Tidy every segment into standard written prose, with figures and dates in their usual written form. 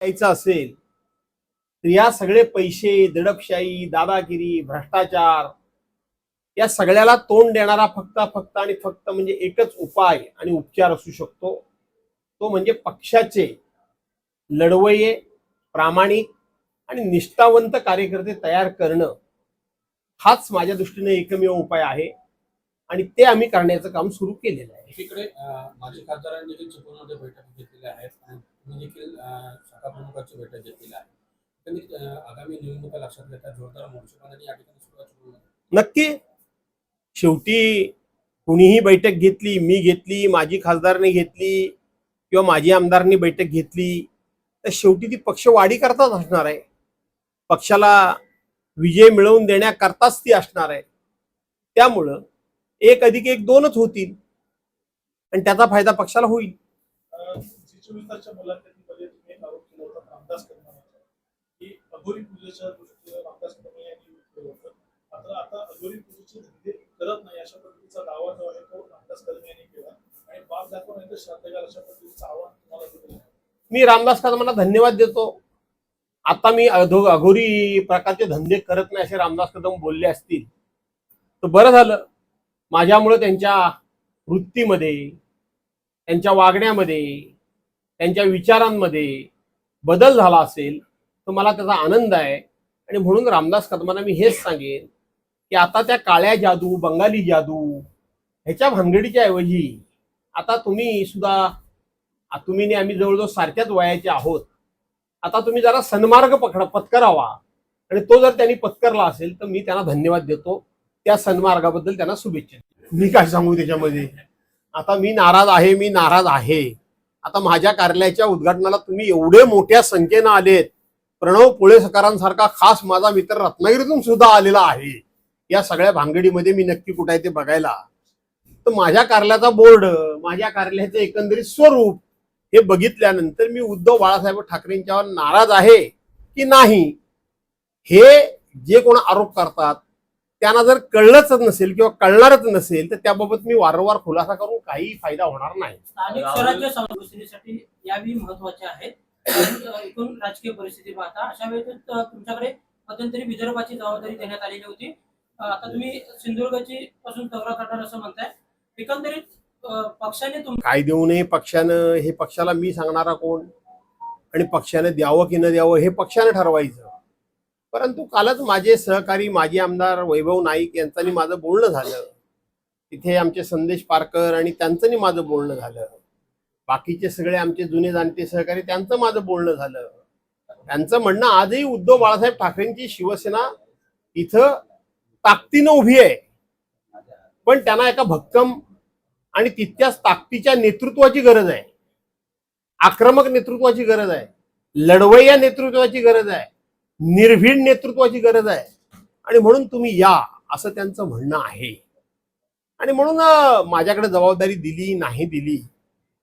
द्यायचं असेल तर या सगळे पैसे, दडपशाही, दादागिरी, भ्रष्टाचार या सगळ्याला तोंड देणारा फक्त आणि फक्त म्हणजे एकच उपाय आणि उपचार असू शकतो, तो म्हणजे पक्षाचे लढवय्ये, प्रामाणिक आणि निष्ठावंत कार्यकर्ते तयार करणं. हाच माझ्या दृष्टीने एकमेव उपाय आहे आणि ते आम्ही करण्याचं काम सुरू केलेलं आहे. एकीकडे माजी खासदारांनी देखील चिपळूणमध्ये बैठक घेतलेल्या आहेत आणि तुम्ही देखील शाखा प्रमुखांची बैठक घेतलेली आहे. त्यांनी आगामी निवडणुका लक्षात घेता जोरदार मोर्चेबांधणी या ठिकाणी सुरुवात चिपळूणमध्ये. नक्की शेवटी कुणीही बैठक घेतली, मी घेतली, माजी खासदारने घेतली किंवा माजी आमदारांनी बैठक घेतली, तर शेवटी ती पक्षवाढी करताच असणार आहे. पक्षाला विजय मिळवून देण्याकरताच ती असणार आहे. त्यामुळं 1+1=2च होतील आणि त्याचा फायदा पक्षाला होईल. जी24 मुलाखतीमध्ये तुम्ही आरोप केला होता रामदास कदमांचा की अघोरी पूजेच्या दृष्टीने रामदास कदम यांनी केलं होतं, मात्र आता अघोरी पूजेचे धंदे करत नाही अशा पद्धतीचा दावा जो आहे तो रामदास कदम यांनी केला आणि बाप दाखवण्याचं श्राद्ध घाल अशा पद्धतीचं आव्हान तुम्हाला दिलं आहे. मी रामदास कदमांना धन्यवाद देतो. आता मी अघोरी प्रकारचे धंदे करत नाही असे रामदास कदम बोलले असतील तर बरं झालं. माझ्यामुळे त्यांच्या वृत्तीमध्ये, त्यांच्या वागण्यामध्ये, त्यांच्या विचारांमध्ये बदल झाला असेल तर मला त्याचा आनंद आहे. आणि म्हणून रामदास कदमांना मी हेच सांगेन की आता त्या काळ्या जादू, बंगाली जादू ह्याच्या भानगडीच्या ऐवजी आता तुम्ही सुद्धा, तुम्ही आम्ही जवळजवळ सारख्याच वयाचे आहोत, आता तुम्ही जरा सन्मार्ग पत्करावा आणि तो जर त्यांनी पत्करला असेल तर मी त्यांना धन्यवाद देतो. त्या सन्मार्गाबद्दल त्यांना शुभेच्छा. मी काय सांगू त्याच्यामध्ये. आता मी नाराज आहे. आता माझ्या कार्यालयाच्या उद्घाटनाला तुम्ही एवढे मोठ्या संख्येनं आलेत. प्रणव पुळेकरांसारखा खास माझा मित्र रत्नागिरीतून सुद्धा आलेला आहे. या सगळ्या भानगडीमध्ये मी नक्की कुठे आहे ते बघायला. तर माझ्या कार्यालयाचा बोर्ड, माझ्या कार्यालयाचं एकंदरीत स्वरूप हे बघितल्यानंतर मी उद्धव बाळासाहेब ठाकरेंच्यावर नाराज आहे की नाही हे जे कोण आरोप करतात त्यांना जर कळलंच नसेल किंवा कळणारच नसेल तर त्याबाबत मी वारंवार खुलासा करून काही फायदा होणार नाही. स्थानिक स्वराज्य संस्थेसाठी यावेळी महत्वाचे आहेत. एकूण राजकीय परिस्थिती पाहता अशा वेळेस तुमच्याकडे मध्यंतरी विदर्भाची जबाबदारी देण्यात आलेली होती. आता तुम्ही सिंधुदुर्गची पासून तक्रार करणार असं म्हणताय. एकंदरीत पक्षाने काय देऊ नये पक्षानं हे पक्षाला मी सांगणारा कोण आणि पक्षाने द्यावं की न द्यावं हे पक्षाने ठरवायचं. परंतु कालच माझे सहकारी माजी आमदार वैभव नाईक यांचं माझं बोलणं झालं. तिथे आमचे संदेश पारकर आणि त्यांचं माझं बोलणं झालं. बाकीचे सगळे आमचे जुने जाणते सहकारी त्यांचं माझं बोलणं झालं. त्यांचं म्हणणं आजही उद्धव बाळासाहेब ठाकरेंची शिवसेना इथं ताकदीनं उभी आहे, पण त्यांना एका भक्कम आणि तितक्याच ताकदीच्या नेतृत्वाची गरज आहे. आक्रमक नेतृत्वाची गरज आहे, लढवय्या नेतृत्वाची गरज आहे, निर्भीड नेतृत्वाची गरज आहे. आणि म्हणून तुम्ही या असं त्यांचं म्हणणं आहे. आणि म्हणून माझ्याकडे जबाबदारी दिली नाही दिली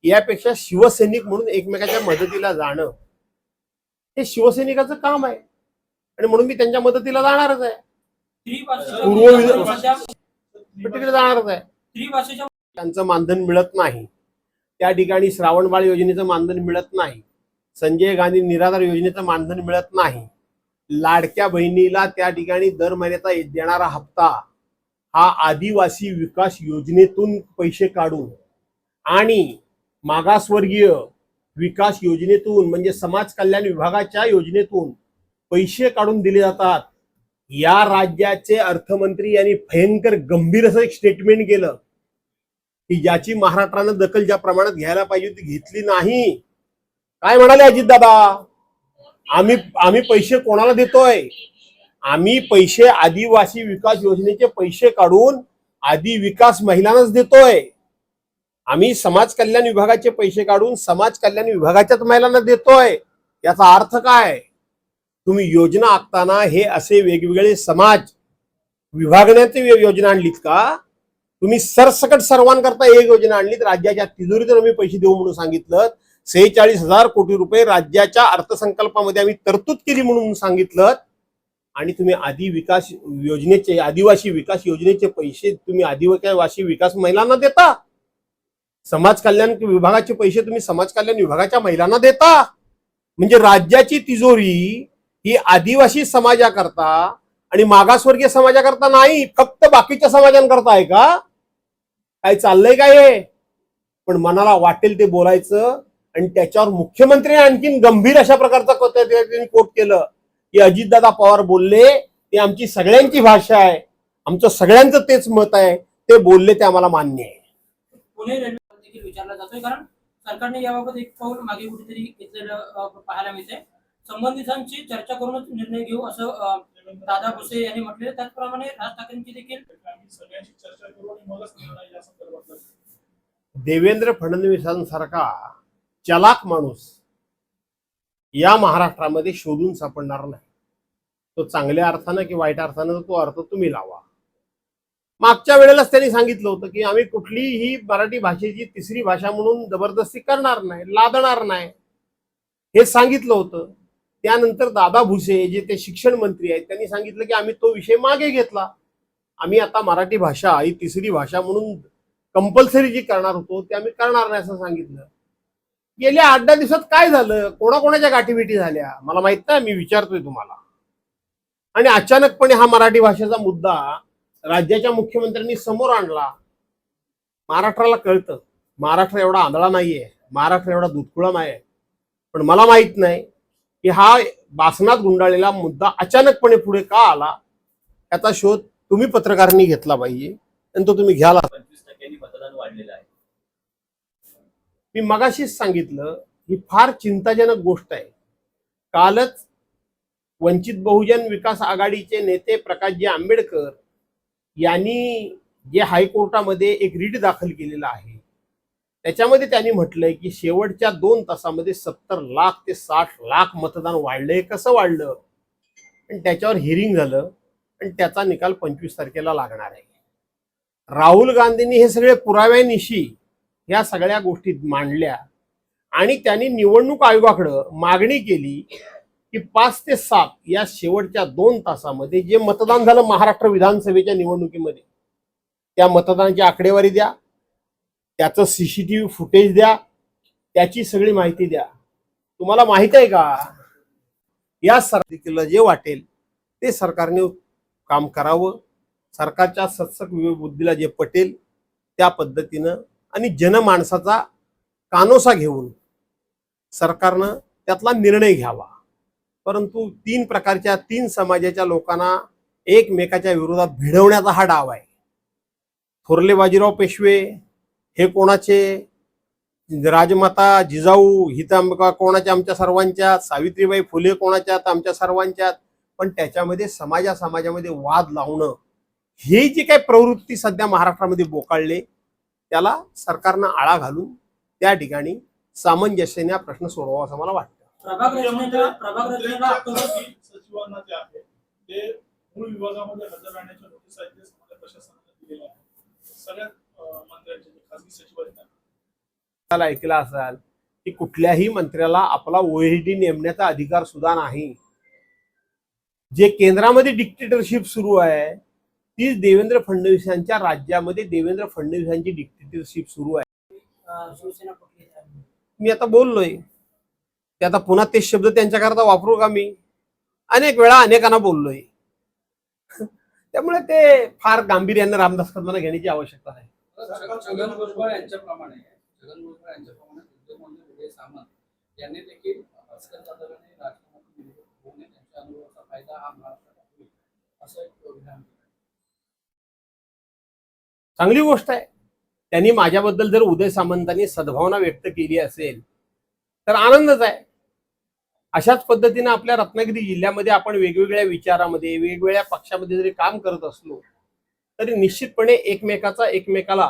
यापेक्षा शिवसैनिक म्हणून एकमेकाच्या मदतीला जाणं हे शिवसैनिकाचं काम आहे आणि म्हणून मी त्यांच्या मदतीला जाणारच आहे. तिकडे जाणारच आहे. त्यांचं मानधन मिळत नाही, त्या ठिकाणी श्रावणबाळ योजनेचं मानधन मिळत नाही, संजय गांधी निराधार योजनेचं मानधन मिळत नाही, लाडक्या बहिणीला त्या ठिकाणी दर महिन्याचा देणारा हप्ता हा आदिवासी विकास योजनेतून पैसे काढून आणि मागासवर्गीय विकास योजनेतून म्हणजे समाज कल्याण विभागाच्या योजनेतून पैसे काढून दिले जातात. या राज्याचे अर्थमंत्री यांनी भयंकर गंभीर असं एक स्टेटमेंट केलं की ज्याची महाराष्ट्रानं दखल ज्या प्रमाणात घ्यायला पाहिजे ती घेतली नाही. काय म्हणाले अजितदादा, आम्ही पैसे कोणाला देतोय? आम्ही पैसे आदिवासी विकास योजनेचे पैसे काढून आदि विकास महिलांनाच देतोय. आम्ही समाज कल्याण विभागाचे पैसे काढून समाज कल्याण विभागाच्याच महिलांना देतोय. याचा अर्थ काय? तुम्ही योजना आखताना हे असे वेगवेगळे समाज विभागण्याची योजना आणलीत का? तुम्ही सरसकट सर्वांकरता एक योजना आणलीत. राज्याच्या तिजोरीतून आम्ही पैसे देऊ म्हणून सांगितलं. 46,000 कोटी रुपये राज्याच्या अर्थसंकल्पामध्ये आम्ही तरतूद केली म्हणून सांगितलं. आणि तुम्ही आदिवासी विकास योजनेचे पैसे तुम्ही आदिवासी विकास महिलांना देता. समाज कल्याण विभागाचे पैसे तुम्ही समाज कल्याण विभागाच्या महिलांना देता. म्हणजे राज्याची तिजोरी ही आदिवासी समाजाकरता आणि मागासवर्गीय समाजाकरता नाही, फक्त बाकीच्या समाजांकरता आहे का? काय चाललंय काय हे? पण मनाला वाटेल ते बोलायचं आणि त्याच्यावर मुख्यमंत्र्यांनी आणखीन गंभीर अशा प्रकारचा त्यांनी कोट केलं की अजितदादा पवार बोलले ती आमची सगळ्यांची भाषा आहे, आमचं सगळ्यांचं तेच मत आहे, ते बोलले ते आम्हाला मान्य आहे. पुणे रेल्वे देखील विचारला जातोय, कारण सरकारने याबाबत एक पाऊल मागे कुठेतरी घेतलेलं पाहायला मिळते. संबंधितांची चर्चा करूनच निर्णय घेऊ असं दादा भुसे यांनी म्हटले. त्याचप्रमाणे राज ठाकरेंची देखील आम्ही सगळ्यांशी चर्चा करू आणि मगच निर्णय या संदर्भात घेऊ. देवेंद्र फडणवीसांसारखा चलाक माणूस या महाराष्ट्रामध्ये शोधून सापडणार नाही. तो चांगल्या अर्थानं की वाईट अर्थानं तो अर्थ तुम्ही लावा. मागच्या वेळेलाच त्यांनी सांगितलं होतं की आम्ही कुठलीही मराठी भाषेची तिसरी भाषा म्हणून जबरदस्ती करणार नाही, लादणार नाही, हे सांगितलं होतं. त्यानंतर दादा भुसे जे ते शिक्षण मंत्री आहेत त्यांनी सांगितलं की आम्ही तो विषय मागे घेतला. आम्ही आता मराठी भाषा ही तिसरी भाषा म्हणून कंपल्सरी जी करणार होतो ते आम्ही करणार नाही असं सांगितलं. गेल्या 8-10 दिवसात काय झालं? कोणाकोणाच्या गाठीभेटी झाल्या मला माहित नाही, मी विचारतोय तुम्हाला. आणि अचानकपणे हा मराठी भाषेचा मुद्दा राज्याच्या मुख्यमंत्र्यांनी समोर आणला. महाराष्ट्राला कळतं महाराष्ट्र एवढा आंधळा नाहीये, महाराष्ट्र एवढा दुधकुळा नाहीये. पण मला माहित नाही की हा बासनात गुंडाळलेला मुद्दा अचानकपणे पुढे का आला, याचा शोध तुम्ही पत्रकारांनी घेतला पाहिजे आणि तो तुम्ही घ्याला. 25% मतदान वाढलेलं आहे. मी मगाशीच सांगितलं ही फार चिंताजनक गोष्ट आहे. कालच वंचित बहुजन विकास आघाडीचे नेते प्रकाशजी आंबेडकर यांनी जे हायकोर्टामध्ये एक रीट दाखल केलेला आहे त्याच्यामध्ये त्यांनी म्हटलंय की शेवटच्या 2 तासामध्ये 70 लाख ते 60 लाख मतदान वाढलंय. कसं वाढलं? आणि त्याच्यावर हिअरिंग झालं आणि त्याचा निकाल 25 तारखेला लागणार आहे. राहुल गांधींनी हे सगळे पुराव्यानिशी या सगळ्या गोष्टी मांडल्या आणि त्यांनी निवडणूक आयोगाकडे मागणी केली की 5 ते 7 या शेवटच्या 2 तासामध्ये जे मतदान झालं महाराष्ट्र विधानसभेच्या निवडणुकीमध्ये त्या मतदानाची आकडेवारी द्या, त्याचं CCTV फुटेज द्या, त्याची सगळी माहिती द्या. तुम्हाला माहित आहे का या सरकारला जे वाटेल ते सरकारने काम करावं. सरकारच्या सत्सक बुद्धीला जे पटेल त्या पद्धतीनं आणि जनमानसाचा कानोसा घेऊन सरकारनं त्यातला निर्णय घ्यावा. परंतु 3 प्रकारच्या 3 समाजाच्या लोकांना एकमेकाच्या विरोधात भिडवण्याचा हा डाव आहे. थोरले बाजीराव पेशवे हे कोणाचे, राजमाता जिजाऊ ही तर कोणाच्या आमच्या सर्वांच्या, सावित्रीबाई फुले कोणाच्या आमच्या सर्वांच्यात. पण त्याच्यामध्ये समाजामध्ये वाद लावणं ही जी काही प्रवृत्ती सध्या महाराष्ट्रामध्ये बोकाळले त्याला सरकारनं आळा घालून त्या ठिकाणी सामंजस्याने हा प्रश्न सोडवावा असं मला वाटतं. प्रभाग रचनेला ऑक्टोबर सचिवांना जे आहे ते मूळ विभागामध्ये हजर राहण्याच्या नोटीस आहेत ते समाज प्रशासनाने दिलेल्या आहेत. सगळ्या मंत्र्यांचे खासगी सचिव आहेत त्याला ऐकलं असाल की कुठल्याही मंत्र्याला आपला OSD नेमण्याचा अधिकार सुद्धा नाही. जे केंद्रामध्ये डिक्टेटरशिप सुरू आहे तीच देवेंद्र फडणवीस यांच्या राज्यामध्ये देवेंद्र फडणवीसांची डिक्टेटरशिप सुरू आहे. शिवसेना कुठली आहे? मी आता बोललोय ते आता पुन्हा तेच शब्द त्यांच्याकरता वापरू का? मी अनेक वेळा अनेकांना बोललोय. त्यामुळे ते फार गांभीर्याने रामदास कदमांना घेण्याची आवश्यकता नाही. छगन भुजबळ यांच्याप्रमाणे उद्योगमंत्री विजय सामंत यांनी देखील भास्कर जाधवांनी राजकारणात होऊन त्यांच्या अनुभवाचा फायदा हा महाराष्ट्राला होईल असं एक विधान केलं. चांगली गोष्ट आहे. त्यांनी माझ्याबद्दल जर उदय सामंतांनी सद्भावना व्यक्त केली असेल तर आनंदच आहे. अशाच पद्धतीने आपल्या रत्नागिरी जिल्ह्यामध्ये आपण वेगवेगळ्या विचारामध्ये वेगवेगळ्या पक्षामध्ये जरी काम करत असलो तरी निश्चितपणे एकमेकाला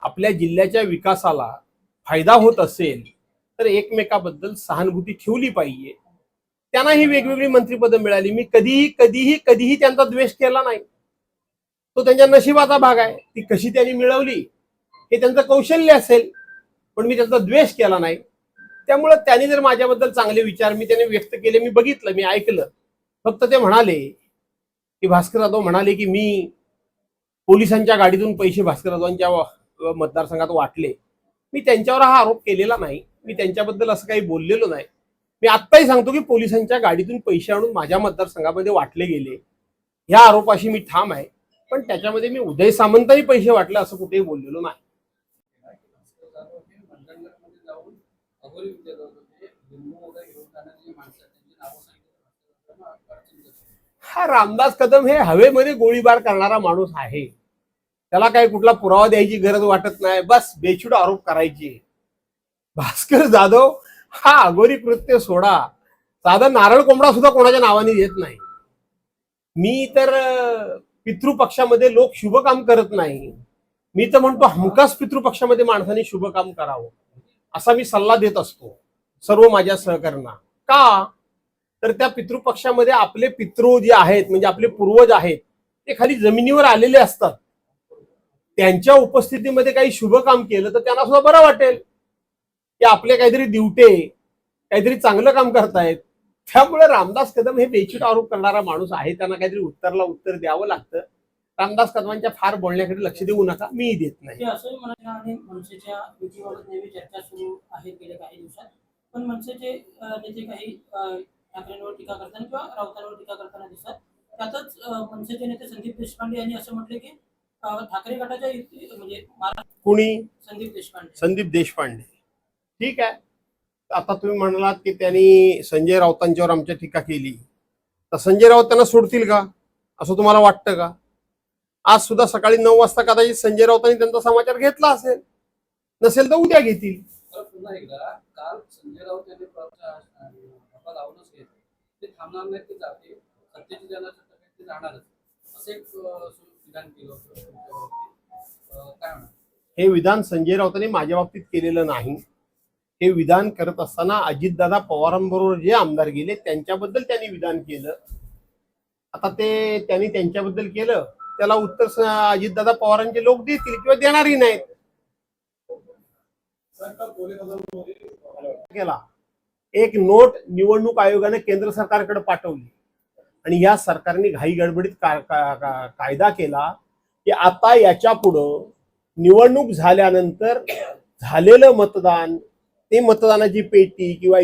आपल्या जिल्ह्याच्या विकासाला फायदा होत असेल तर एकमेकाबद्दल सहानुभूती ठेवली पाहिजे. त्यांना ही वेगवेगळी मंत्रिपदं मिळाली. मी कधीही त्यांचा द्वेष केला नाही. तो त्यांच्या नशिबाचा भाग आहे. ती कशी त्यांनी मिळवली हे त्यांचं कौशल्य असेल, पण मी त्यांचा द्वेष केला नाही. त्यामुळे त्यांनी जर माझ्याबद्दल चांगले विचार मी त्यांनी व्यक्त केले, मी बघितलं, मी ऐकलं. फक्त ते म्हणाले की भास्कर जाधव म्हणाले की मी पोलिसांच्या गाडीतून पैसे भास्कर जाधवांच्या मतदारसंघात वाटले. मी त्यांच्यावर हा आरोप केलेला नाही. मी त्यांच्याबद्दल असं काही बोललेलो नाही. मी आत्ताही सांगतो की पोलिसांच्या गाडीतून पैसे आणून माझ्या मतदारसंघामध्ये वाटले गेले या आरोपाशी मी ठाम आहे. पण त्याच्यामध्ये मी उदय सामंतही पैसे वाटले असं कुठेही बोललेलो नाही. मंडणगडमध्ये जाऊन अघोरी विद्यालय होते लिंबू वगैरे घेऊन जाणारी माणसं त्यांची नावं सांगितलं. हा रामदास कदम हे हवेमध्ये गोळीबार करणारा माणूस आहे. त्याला काही कुठला पुरावा द्यायची गरज वाटत नाही. बस बेछूट आरोप करायचे. भास्कर जाधव हा अघोरी कृत्य सोडा, साधा नारळ कोंबडा सुद्धा कोणाच्या नावाने येत नाही. मी तर पितृपक्षामध्ये लोक शुभ काम करत नाही. मी तर म्हणतो हमखास पितृपक्षामध्ये माणसाने शुभ काम करावं असा मी सल्ला देत असतो सर्व माझ्या सहकाऱ्यांना. का तर त्या पितृपक्षामध्ये आपले पितृ जे आहेत म्हणजे आपले पूर्वज आहेत ते खाली जमिनीवर आलेले असतात. त्यांच्या उपस्थितीमध्ये काही शुभ काम केलं तर त्यांना सुद्धा बरं वाटेल की आपले काहीतरी दिवटे काहीतरी चांगलं काम करतायत. त्यामुळे रामदास कदम हे बेछूट आरोप करणारा माणूस आहे. त्यांना काहीतरी उत्तर द्यावं लागतं. रामदास कदमांच्या फार बोलण्याकडे लक्ष देऊ नका, मीही देत नाही. ते असंही म्हणाले आणि मनसेच्या युतीबाबत नेहमी चर्चा सुरू आहे गेल्या काही दिवसात. पण मनसेचे नेते काही ठाकरेंवर टीका करताना किंवा राऊतांवर टीका करताना दिसतात. त्यातच मनसेचे नेते संदीप देशपांडे यांनी असं म्हटलं की ठाकरे गटाच्या म्हणजे कुणी? संदीप देशपांडे. ठीक आहे. आता तुम्ही म्हणालात की त्यांनी संजय राऊतांच्यावर आमच्या टीका केली, तर संजय राऊत त्यांना सोडतील का असं तुम्हाला वाटतं का? आज सुद्धा सकाळी 9 वाजता कदाचित संजय राऊतांनी त्यांचा समाचार घेतला असेल, नसेल तर उद्या घेतील. पुन्हा एकदा काल संजय राऊत यांनी लावूनच घेतलं ते थांबणार नाही, ते जाते सत्तेची ज्यांना ते जाणारच असं एक विधान केलं होतं. काय म्हणा हे विधान संजय राऊतांनी माझ्या बाबतीत केलेलं नाही. हे विधान करत असताना अजितदादा पवारांबरोबर जे आमदार गेले त्यांच्याबद्दल त्यांनी विधान केलं. आता ते त्यांनी त्यांच्याबद्दल केलं त्याला उत्तर अजितदादा पवारांचे लोक देतील किंवा देणारही नाहीत. केला एक नोट निवडणूक आयोगाने केंद्र सरकारकडे पाठवली आणि या सरकारने घाई गडबडीत कायदा केला की आता याच्या पुढं निवडणूक झाल्यानंतर झालेलं मतदान, ते मतदानाची पेटी किंवा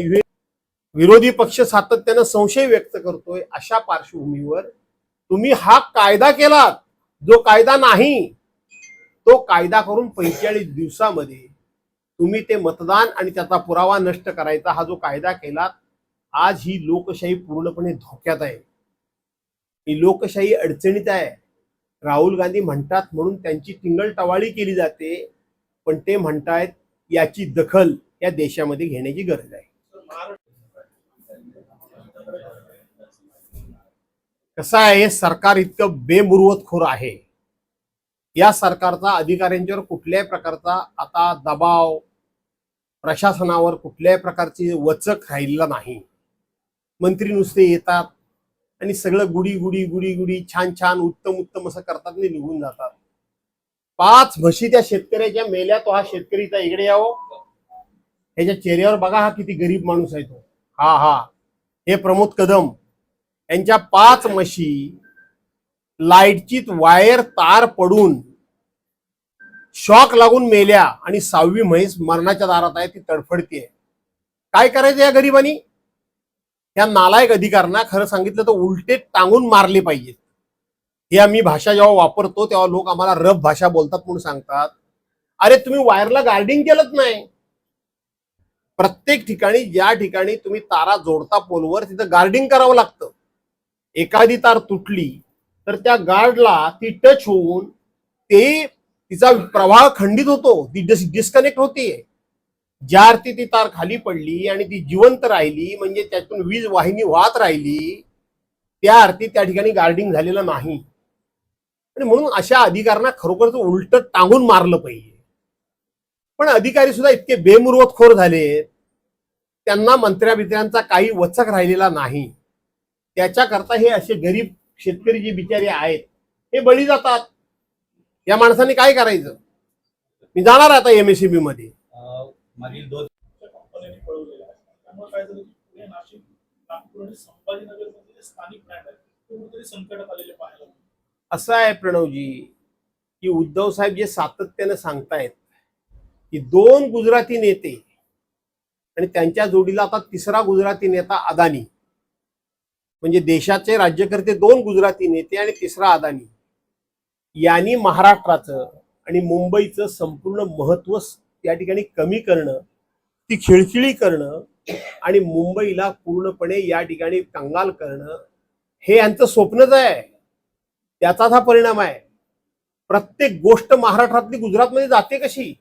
विरोधी पक्ष सातत्यानं संशय व्यक्त करतोय अशा पार्श्वभूमीवर तुम्ही हा कायदा केलात. जो कायदा नाही तो कायदा करून 45 दिवसामध्ये तुम्ही ते मतदान आणि त्याचा पुरावा नष्ट करायचा हा जो कायदा केलात, आज ही लोकशाही पूर्णपणे धोक्यात आहे. ही लोकशाही अडचणीत आहे. राहुल गांधी म्हणतात म्हणून त्यांची टिंगलटवाळी केली जाते, पण ते म्हणतायत याची दखल या देशामध्ये घेण्याची गरज आहे. कसं आहे, हे सरकार इतकं बेमुरवतखोर आहे. या सरकारचा अधिकाऱ्यांच्यावर कुठल्याही प्रकारचा आता दबाव, प्रशासनावर कुठल्याही प्रकारची वचक राहिलेला नाही. मंत्री नुसते येतात आणि सगळं गुडी गुडी गुडी गुडी छान छान उत्तम उत्तम असं करतात आणि निघून जातात. 5 म्हशी त्या शेतकऱ्याच्या मेल्या, तो हा शेतकरीचा इकडे यावं, ह्याच्या चेहऱ्यावर बघा हा किती गरीब माणूस आहे तो. हा हे प्रमोद कदम यांच्या 5 म्हशी लाईटची वायर तार पडून शॉक लागून मेल्या आणि 6वी म्हैस मरणाच्या दारात आहे, ती तडफडतीये. काय करायचं या गरिबांनी? या नालायक अधिकाऱ्यांना खरं सांगितलं तर उलटे टांगून मारले पाहिजेत. हे आम्ही भाषा जेव्हा वापरतो तेव्हा लोक आम्हाला रफ भाषा बोलतात म्हणून सांगतात. अरे तुम्ही वायरला गार्डिंग केलंच नाही. प्रत्येक ठिकाणी ज्या ठिकाणी तुम्ही तारा जोडता पोलवर तिथं गार्डिंग करावं लागतं. एखादी तार तुटली तर त्या गार्डला ती टच होऊन तिचा प्रवाह खंडित होतो, ती डिस्कनेक्ट होतीये. ज्या अर्थी ती तार खाली पडली आणि ती जिवंत राहिली म्हणजे त्यातून वीज वाहिनी वाहत राहिली, त्या अर्थी त्या ठिकाणी गार्डिंग झालेलं नाही. आणि म्हणून अशा अधिकाऱ्यांना खरोखरच उलट टांगून मारलं पाहिजे. पण अधिकारी सुद्धा इतके बेमुरवतखोर झालेत, त्यांना मंत्र्या-बित्र्यांचा काही वचक राहिलेला नाही. त्याच्याकरता हे असे गरीब शेतकरी जे बिचारे आहेत हे बळी जातात. या माणसांनी काय करायचं? मी जाणार आता MSEB मध्ये. मागील 2 कंपन्यांनी पळवलेला आहे. त्यामुळे काय झालं की पुणे, नाशिक, नागपूर आणि संभाजीनगर मध्ये स्थानिक ब्रँड आहेत ते कुठेतरी संकटात आलेले पाहायला मिळतात. असं आहे प्रणवजी की उद्धव साहेब जे सातत्यानं सांगतायत की 2 गुजराती नेते आणि त्यांच्या जोडीला आता तिसरा गुजराती नेता अदानी, म्हणजे देशाचे राज्यकर्ते 2 गुजराती नेते आणि तिसरा अदानी, यांनी महाराष्ट्राचं आणि मुंबईचं संपूर्ण महत्व या ठिकाणी कमी करणं, ती खिळखिळी करणं आणि मुंबईला पूर्णपणे या ठिकाणी कंगाल करणं हे यांचं स्वप्नच आहे. त्याचाच हा परिणाम आहे. प्रत्येक गोष्ट महाराष्ट्रातली गुजरातमध्ये जाते कशी?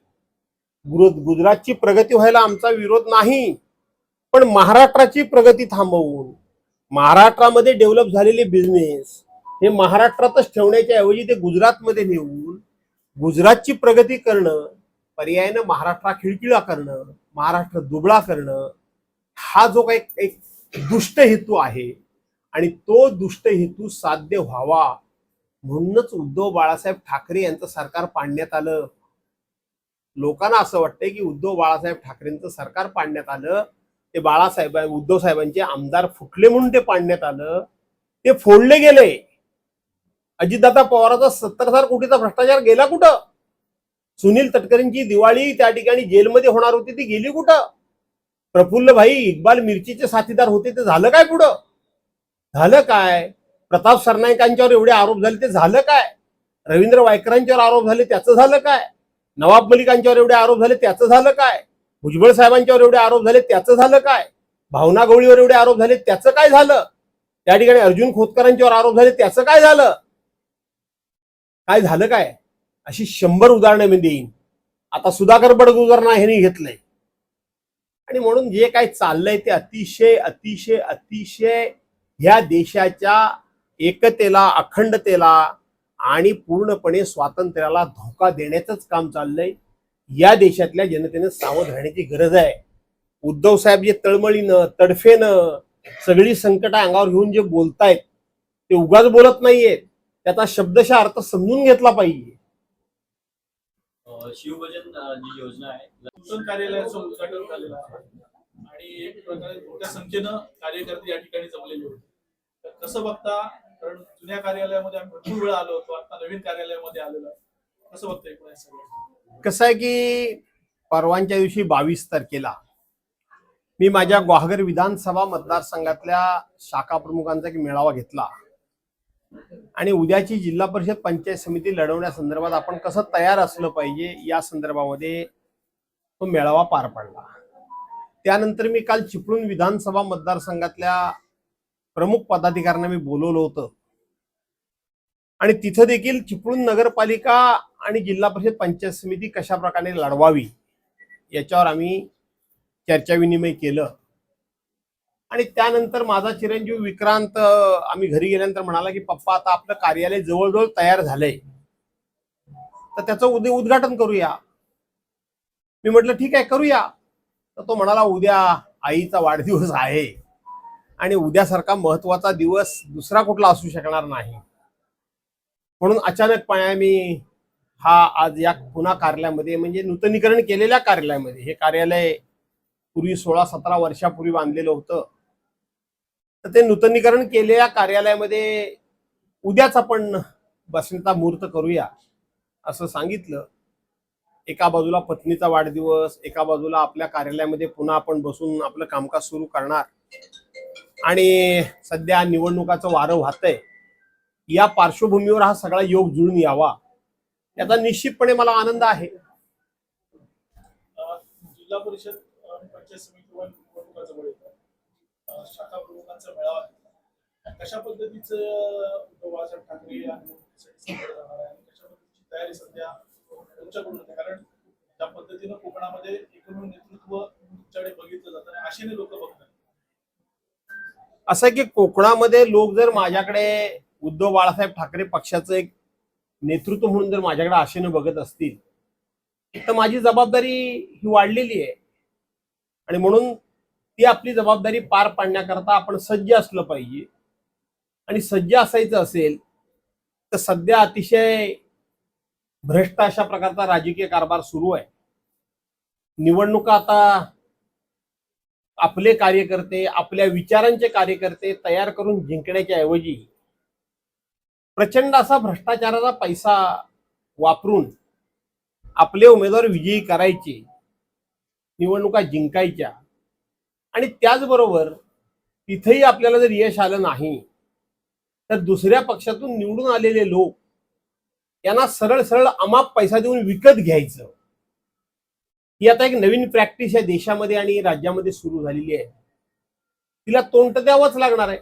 गुजरातची प्रगती व्हायला आमचा विरोध नाही, पण महाराष्ट्राची प्रगती थांबवून महाराष्ट्रामध्ये डेव्हलप झालेले बिझनेस हे महाराष्ट्रातच ठेवण्याच्या ऐवजी ते गुजरातमध्ये नेऊन गुजरातची प्रगती करणं, पर्यायानं महाराष्ट्र खिळखिळा करणं, महाराष्ट्र दुबळा करणं, हा जो काही एक दुष्ट हेतू आहे आणि तो दुष्ट हेतू साध्य व्हावा म्हणूनच उद्धव बाळासाहेब ठाकरे यांचं सरकार पाडण्यात आलं. लोकांना असं वाटतंय की उद्धव बाळासाहेब ठाकरेंचं सरकार पाडण्यात आलं, ते उद्धव साहेबांचे आमदार फुटले म्हणून ते पाडण्यात आलं. ते फोडले गेले. अजितदादा पवारांचा 70,000 कोटीचा भ्रष्टाचार गेला कुठं? सुनील तटकरेंची दिवाळी त्या ठिकाणी जेलमध्ये होणार होती, ती गेली कुठं? प्रफुल्ल भाई इक्बाल मिर्चीचे साथीदार होते, ते झालं काय? पुढं झालं काय? प्रताप सरनाईकांच्यावर एवढे आरोप झाले, ते झालं काय? रवींद्र वायकरांच्यावर आरोप झाले, त्याचं झालं काय? नवाब मलिकांच्यावर एवढे आरोप झाले, त्याचं झालं काय? भुजबळ साहेबांच्यावर एवढे आरोप झाले, त्याचं झालं काय? भावना गवळीवर एवढे आरोप झाले, त्याचं काय झालं? त्या ठिकाणी अर्जुन खोतकरांच्यावर आरोप झाले, त्याचं काय झालं? काय झालं काय? अशी 100 उदाहरणं मी देईन. आता सुधाकर बडगुजरना ह्यांनी घेतलंय. आणि म्हणून जे काय चाललंय ते अतिशय अतिशय अतिशय ह्या देशाच्या एकतेला, अखंडतेला आणि पूर्णपणे स्वातंत्र्याला धोका देण्याचंच काम चाललंय. या देशातल्या जनतेनं सावध राहण्याची गरज आहे. उद्धव साहेब जे तळमळीनं, तडफेनं सगळी संकट अंगावर घेऊन जे बोलतायत ते उगाच बोलत नाहीयेत. त्याचा शब्दशः अर्थ समजून घेतला पाहिजे. शिवभोजन जी योजना आहे, नूतन कार्यालयाचं उद्घाटन झालेलं आहे आणि एक प्रकारे मोठ्या संख्येनं कार्यकर्ते या ठिकाणी जमलेले होते. तर कसं बघता? कारण जुन्या कार्यालयामध्ये आम्ही भरपूर वेळा आलो होतो, आता नवीन कार्यालयामध्ये आलेलो आहे. कसं बघता एकूण सगळं? कसं आहे की परवांच्या दिवशी 22 तारखेला मी माझ्या ग्वाहागर विधानसभा मतदारसंघातल्या शाखा प्रमुखांचा एक मेळावा घेतला आणि उद्याची जिल्हा परिषद पंचायत समिती लढवण्यासंदर्भात आपण कसं तयार असलं पाहिजे या संदर्भामध्ये तो मेळावा पार पडला. त्यानंतर मी काल चिपळूण विधानसभा मतदारसंघातल्या प्रमुख पदाधिकाऱ्यांना मी बोलवलं होतं आणि तिथं देखील चिपळूण नगरपालिका आणि जिल्हा परिषद पंचायत समिती कशा प्रकारे लढवावी याच्यावर आम्ही चर्चा विनिमय केलं. आणि त्यानंतर माझा चिरंजीव विक्रांत आम्ही घरी गेल्यानंतर म्हणाला की पप्पा आता आपलं कार्यालय जवळजवळ तयार झालंय, तर त्याचं उद्या उद्घाटन करूया. मी म्हटलं ठीक आहे करूया. तर तो म्हणाला उद्या आईचा वाढदिवस आहे आणि उद्यासारखा महत्वाचा दिवस दुसरा कुठला असू शकणार नाही. म्हणून अचानकपणे मी आज या पुन्हा कार्यालयामध्ये, म्हणजे नूतनीकरण केलेल्या कार्यालयामध्ये, हे कार्यालय पूर्वी 16-17 वर्षापूर्वी बांधलेलं होतं, तर ते नूतनीकरण केलेल्या कार्यालयामध्ये उद्याच आपण बसण्याचा मुहूर्त करूया असं सांगितलं. एका बाजूला पत्नीचा वाढदिवस, एका बाजूला आपल्या कार्यालयामध्ये पुन्हा आपण बसून आपलं कामकाज सुरू करणार आणि सध्या निवडणुकाचं वारं वाहतंय. या पार्श्वभूमीवर हा सगळा योग जुळून यावा याचा निश्चितपणे मला आनंद आहे. जिल्हा परिषद आणि पंचायत समिती निवडणुका जवळ येतात. शाखा प्रमुखांचा मेळावा कशा पद्धतीचं उद्धव बाळासाहेब ठाकरे या निवडणुकीसाठी समोर जाणार आहे आणि कशा पद्धतीची तयारी सध्या तुमच्याकडून होते? कारण ज्या पद्धतीनं कोकणामध्ये एकूण नेतृत्व तुमच्याकडे बघितलं जातं आणि आशेने लोक बघतात. असं की कोकणामध्ये लोक जर माझ्याकडे उद्धव बाळासाहेब ठाकरे पक्षाचं एक नेतृत्व म्हणून जर माझ्याकडे आशेने बघत असतील तर माझी जबाबदारी ही वाढलेली आहे आणि म्हणून ती आपली जबाबदारी पार पाडण्याकरता आपण सज्ज असलं पाहिजे. आणि सज्ज असायचं असेल तर सध्या अतिशय भ्रष्ट अशा प्रकारचा राजकीय कारभार सुरू आहे. निवडणुका आता आपले कार्यकर्ते, आपल्या विचारांचे कार्यकर्ते तयार करून जिंकण्याच्या ऐवजी प्रचंड असा भ्रष्टाचाराचा पैसा वापरून आपले उमेदवार विजयी करायचे, निवडणुका जिंकायच्या आणि त्याचबरोबर तिथेही आपल्याला जर यश आलं नाही तर दुसऱ्या पक्षातून निवडून आलेले लोक यांना सरळ सरळ अमाप पैसा देऊन विकत घ्यायचं, ही आता एक नवीन प्रॅक्टिस या देशामध्ये आणि राज्यामध्ये सुरू झालेली आहे. तिला तोंड द्यावंच लागणार आहे.